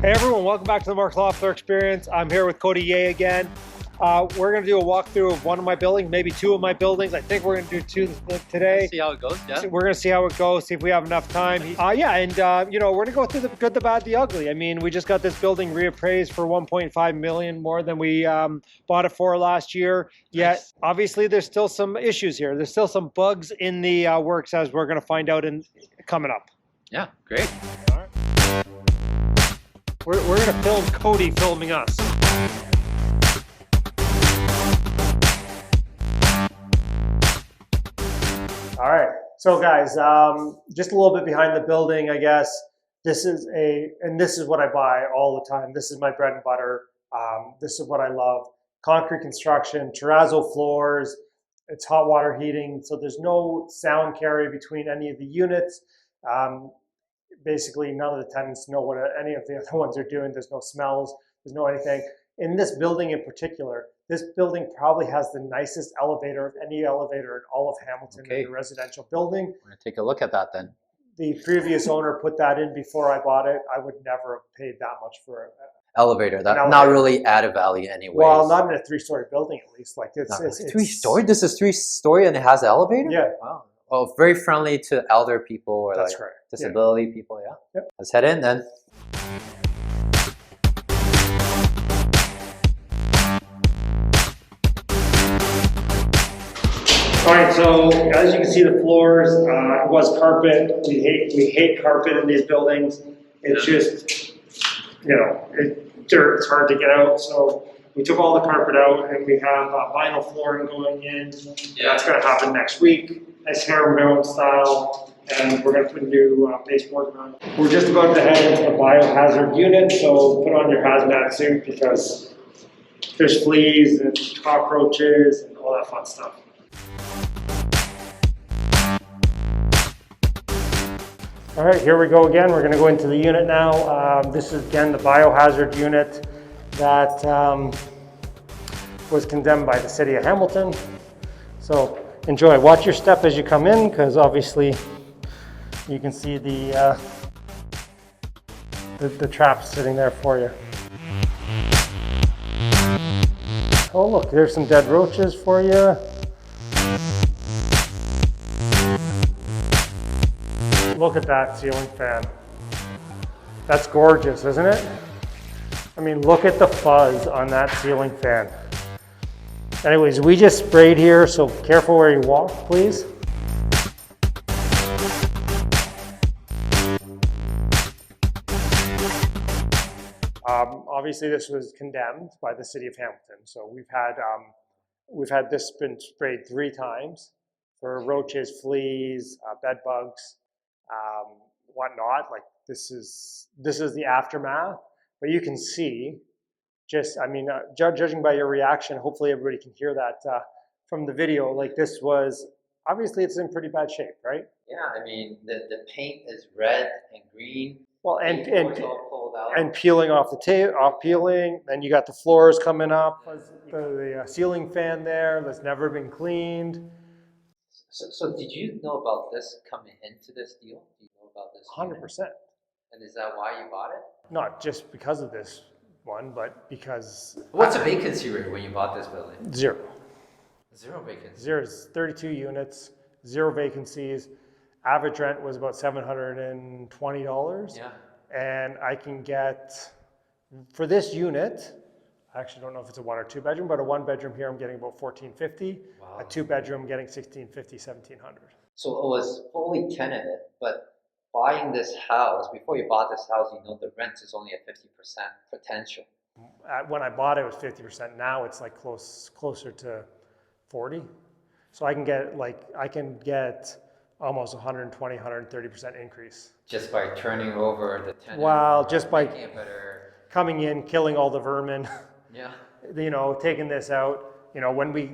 Hey everyone, welcome back to the Mark Loeffler Experience. I'm here with Cody Yeh again. We're going to do a walkthrough of one of my buildings, maybe two of my buildings. I think we're going to do two today. See how it goes, yeah. So we're going to see how it goes, see if we have enough time. You know, we're going to go through the good, the bad, the ugly. I mean, we just got this building reappraised for 1.5 million more than we bought it for last year. Yet, nice. Obviously, there's still some issues here. There's still some bugs in the works, as we're going to find out coming up. Yeah, great. All right. We're going to film Cody filming us. All right, so guys, just a little bit behind the building, I guess. This is what I buy all the time. This is my bread and butter. This is what I love. Concrete construction, terrazzo floors. It's hot water heating, so there's no sound carry between any of the units. Basically, none of the tenants know what any of the other ones are doing. There's no smells, there's no anything. In this building in particular, this building probably has the nicest elevator of any elevator in all of Hamilton in a residential building. We're going to take a look at that then. The previous owner put that in before I bought it. I would never have paid that much for an elevator. That's not really added value anyway. Well, not in a three-story building at least. Like it's three-story? This is three-story and it has an elevator? Yeah. Wow. Oh, very friendly to elder people or that's like right. disability people, yeah? Yep. Let's head in then. All right, so as you can see, the floors, it was carpet. We hate carpet in these buildings. It's just, you know, dirt, it's hard to get out. So we took all the carpet out and we have vinyl flooring going in. Yeah. That's gonna happen next week. Nice herringbone style, and we're gonna put a new baseboard on. We're just about to head into the biohazard unit, so put on your hazmat suit because there's fleas and cockroaches and all that fun stuff. All right, here we go again. We're gonna go into the unit now. This is again the biohazard unit that was condemned by the city of Hamilton. So enjoy, watch your step as you come in, because obviously you can see the traps sitting there for you. Oh look, there's some dead roaches for you. Look at that ceiling fan. That's gorgeous, isn't it? I mean, look at the fuzz on that ceiling fan. Anyways, we just sprayed here, so careful where you walk, please. Obviously, this was condemned by the city of Hamilton, so we've had this been sprayed 3 times for roaches, fleas, bed bugs, whatnot. Like this is the aftermath, but you can see. Just, I mean, judging by your reaction, hopefully everybody can hear that from the video. Like this was, obviously it's in pretty bad shape, right? Yeah, I mean, the paint is red and green. Well, and peeling off the tape, peeling. Then you got the floors coming up. The ceiling fan there that's never been cleaned. So did you know about this coming into this deal? Do you know about this? 100%. And is that why you bought it? Not just because of this one, but because... What's the vacancy rate when you bought this building? 0. 0 vacancy? 0 is 32 units, 0 vacancies. Average rent was about $720. Yeah. And I can get, for this unit, I actually don't know if it's a 1 or 2 bedroom, but a 1 bedroom here I'm getting about $1,450. Wow. A 2 bedroom getting $1,650, $1,700. So it was fully tenanted, but buying this house, before you bought this house, you know the rent is only at 50% potential. When I bought it, it was 50%. Now it's like closer to 40. So I can get almost 120, 130% increase. Just by turning over the tenant? Well, just by coming in, killing all the vermin. Yeah. You know, taking this out. You know, when we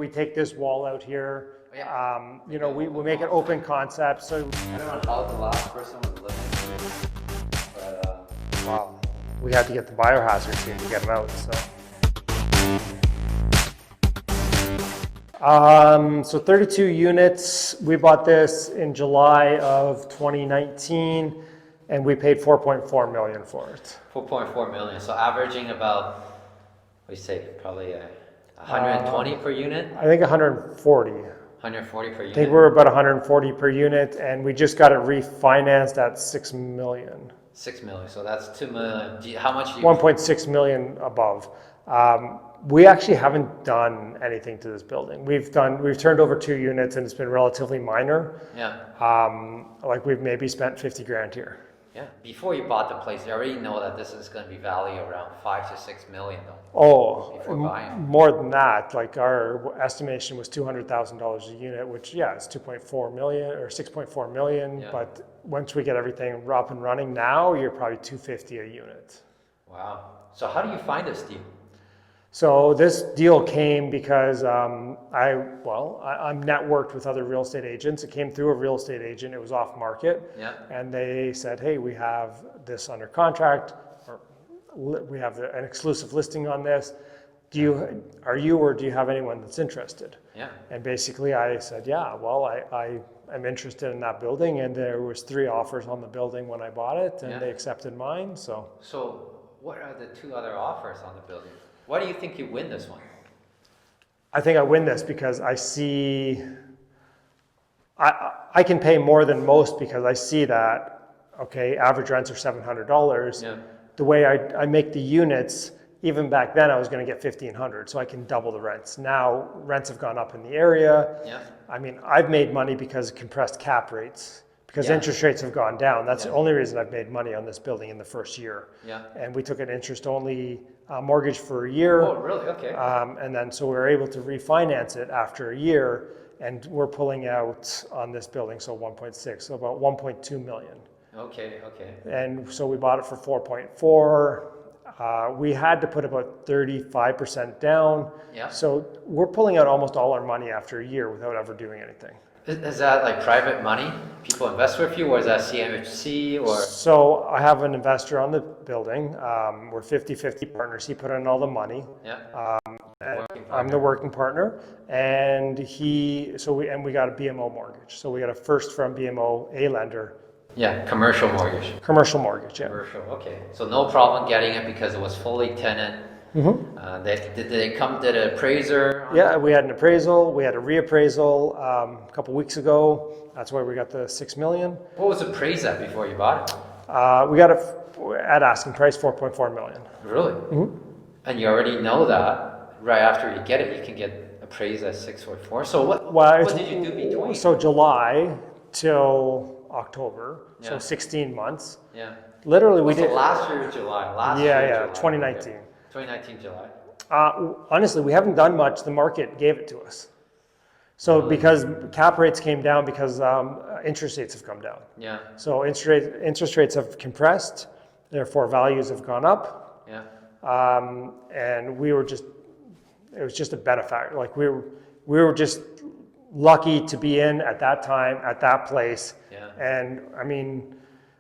take this wall out here. Yeah. You know, we make an open concept. So I don't know how the last person was living, but wow, we had to get the biohazard team to get them out. So 32 units. We bought this in July of 2019. and we paid 4.4 million for it. 4.4 million. So averaging about, what do you say, probably 120 per unit? I think 140. 140 per unit? I think we're about 140 per unit, and we just got it refinanced at 6 million. 6 million, so that's 2 million. How much do you... 1.6 million above. We actually haven't done anything to this building. We've turned over 2 units, and it's been relatively minor. Yeah. Like we've maybe spent 50 grand here. Yeah. Before you bought the place, you already know that this is going to be valued around 5 to 6 million, though. Oh, before buying. More than that. Like our estimation was $200,000 a unit, which it's 2.4 million or 6.4 million. Yeah. But once we get everything up and running now, you're probably 250 a unit. Wow. So how do you find this deal? So this deal came because I'm networked with other real estate agents. It came through a real estate agent. It was off market. Yeah. And they said, hey, we have this under contract, or we have an exclusive listing on this. Do you have anyone that's interested? Yeah. And basically I said, yeah, well, I am interested in that building, and there was 3 offers on the building when I bought it, and they accepted mine. So what are the 2 other offers on the building? Why do you think you win this one? I think I win this because I see, I can pay more than most because I see that, okay, average rents are $700. Yeah. The way I make the units, even back then I was going to get $1,500, so I can double the rents. Now rents have gone up in the area. Yeah. I mean, I've made money because of compressed cap rates, because interest rates have gone down. That's the only reason I've made money on this building in the first year. Yeah. And we took an interest-only mortgage for a year. Oh, really? Okay. And then so we were able to refinance it after a year, and we're pulling out on this building, so 1.6, so about 1.2 million. Okay. And so we bought it for 4.4. We had to put about 35% down. Yeah. So we're pulling out almost all our money after a year without ever doing anything. Is that like private money? People invest with you, or is that CMHC, or? So I have an investor on the building. We're 50-50 partners. He put in all the money. Yeah. I'm the working partner, and we got a BMO mortgage. So we got a first from BMO, a lender. Yeah, commercial mortgage. Commercial mortgage, yeah. Commercial, okay. So no problem getting it because it was fully tenant. Mm-hmm. Did an appraiser? Yeah, we had an appraisal. We had a reappraisal a couple weeks ago. That's why we got the 6 million. What was appraised at before you bought it? We got it at asking price, 4.4 million. Really? Mm-hmm. And you already know that right after you get it, you can get appraised at 6.4. So what did you do between? So July till October, so 16 months. Yeah. Literally, we did. Last year, July. July. 2019. Okay. 2019 July. Honestly, we haven't done much. The market gave it to us. So because cap rates came down, because interest rates have come down. Yeah. So interest rates have compressed, therefore values have gone up. Yeah. And it was just a benefactor. Like we were just lucky to be in at that time, at that place. Yeah. And I mean,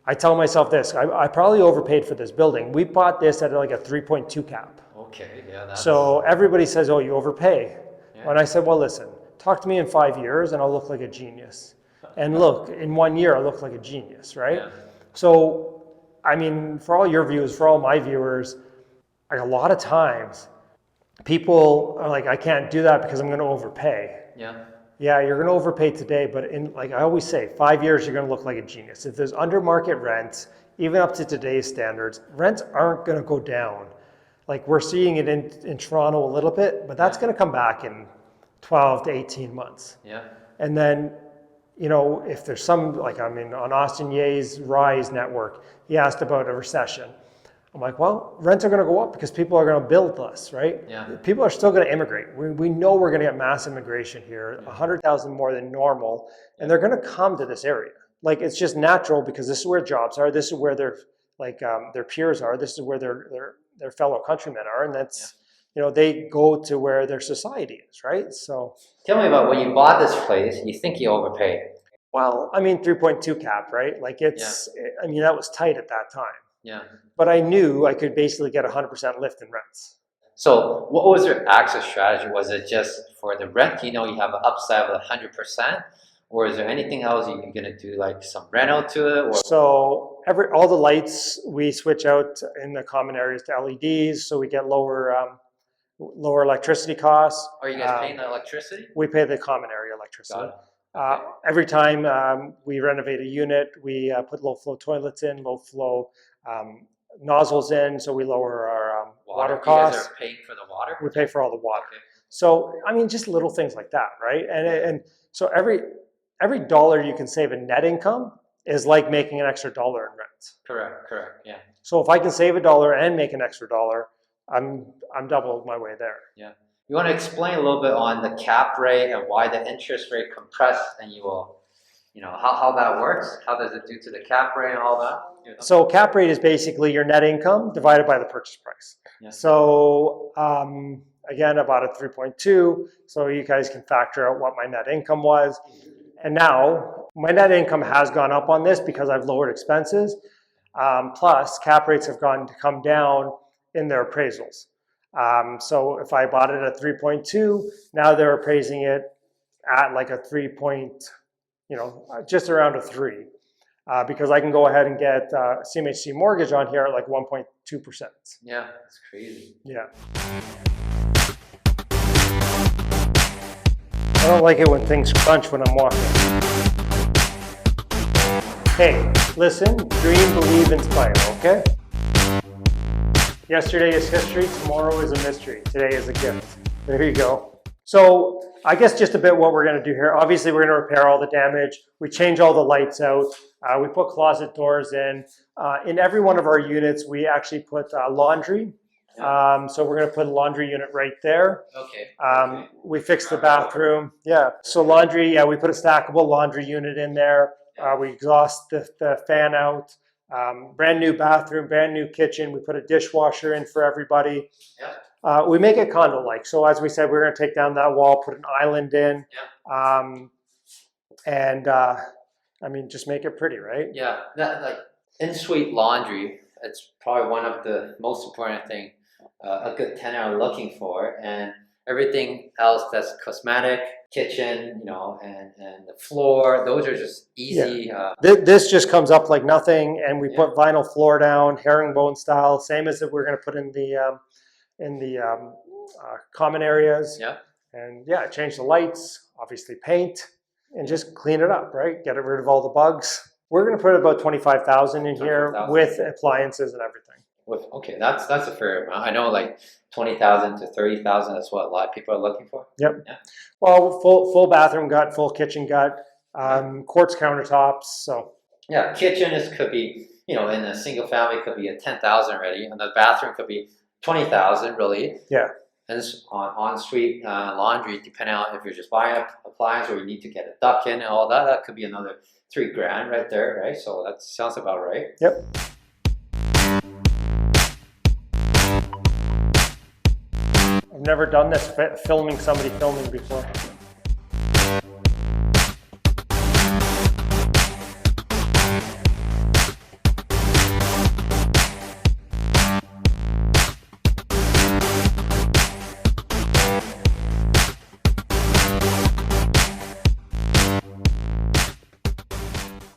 I tell myself this, I probably overpaid for this building. We bought this at like a 3.2 cap. Okay, yeah. So everybody says, oh, you overpay. Yeah. And I said, well, listen, talk to me in 5 years and I'll look like a genius. And look, in 1 year, I look like a genius, right? Yeah. So, I mean, for all your viewers, for all my viewers, like a lot of times, people are like, I can't do that because I'm going to overpay. Yeah. Yeah, you're going to overpay today, but in, like I always say, 5 years, you're going to look like a genius. If there's under market rents, even up to today's standards, rents aren't going to go down. Like we're seeing it in Toronto a little bit, but that's going to come back in 12 to 18 months. Yeah. And then, you know, if there's some, like, I mean, on Austin Yeh's Rise network, he asked about a recession. I'm like, well, rents are going to go up because people are going to build less, right? Yeah. People are still going to immigrate. We know we're going to get mass immigration here, 100,000 more than normal, and they're going to come to this area. Like, it's just natural because this is where jobs are. This is where their peers are. This is where their fellow countrymen are, and that's, you know, they go to where their society is, right? So, tell me about when you bought this place. You think you overpaid? Well, I mean, 3.2 cap, right? Like I mean, that was tight at that time. Yeah. But I knew I could basically get 100% lift in rents. So what was your exit strategy? Was it just for the rent? You know, you have an upside of 100%, Or is there anything else you're gonna do, like some reno to it? Or So all the lights we switch out in the common areas to LEDs, so we get lower electricity costs. are you guys paying the electricity? We pay the common area electricity. Got it. Okay. Every time we renovate a unit, we put low flow toilets in, low flow nozzles in, so we lower our water costs. You guys are paying for the water? We pay for all the water. Okay. So, I mean, just little things like that, right? And so every dollar you can save in net income is like making an extra dollar in rent. Correct, yeah. So if I can save $1 and make an extra dollar, I'm double my way there. Yeah. You want to explain a little bit on the cap rate and why the interest rate compressed, and you will, how that works? How does it do to the cap rate and all that? So cap rate is basically your net income divided by the purchase price. Yeah. So again, about a 3.2. So you guys can factor out what my net income was. And now my net income has gone up on this because I've lowered expenses. Plus cap rates have come down in their appraisals. So if I bought it at 3.2, now they're appraising it at like a 3 point, just around a 3. Because I can go ahead and get CMHC mortgage on here at like 1.2%. Yeah, that's crazy. Yeah. I don't like it when things crunch when I'm walking. Hey, listen, dream, believe, inspire, okay? Yesterday is history, tomorrow is a mystery, today is a gift. There you go. So I guess just a bit what we're going to do here. Obviously, we're going to repair all the damage. We change all the lights out. We put closet doors in. In every one of our units, we actually put laundry. So we're going to put a laundry unit right there. Okay. We fixed the bathroom. Yeah. So laundry, we put a stackable laundry unit in there. We exhaust the fan out. Brand new bathroom, brand new kitchen. We put a dishwasher in for everybody. Yeah. We make it condo-like. So as we said, we're going to take down that wall, put an island in. Yeah. I mean, just make it pretty, right? Yeah. That, like in-suite laundry, it's probably one of the most important things a good tenant are looking for, and everything else that's cosmetic, kitchen, and the floor, those are just easy. Yeah. This just comes up like nothing, and we put vinyl floor down, herringbone style, same as that we're going to put in the common areas. Yeah. And change the lights, obviously paint, and just clean it up, right? Get rid of all the bugs. We're going to put about 25,000 in here with appliances and everything. Okay, that's a fair amount. I know like 20,000 to 30,000. That's what a lot of people are looking for. Yep. Yeah. Well, full bathroom gut, full kitchen gut, quartz countertops. So yeah, kitchen could be in a single family could be a 10,000 already, and the bathroom could be 20,000 really. Yeah. And this on-suite laundry, depending on if you're just buying an appliance or you need to get a duct in and all that, that could be another $3,000 right there, right? So that sounds about right. Yep. I've never done this, filming somebody filming before.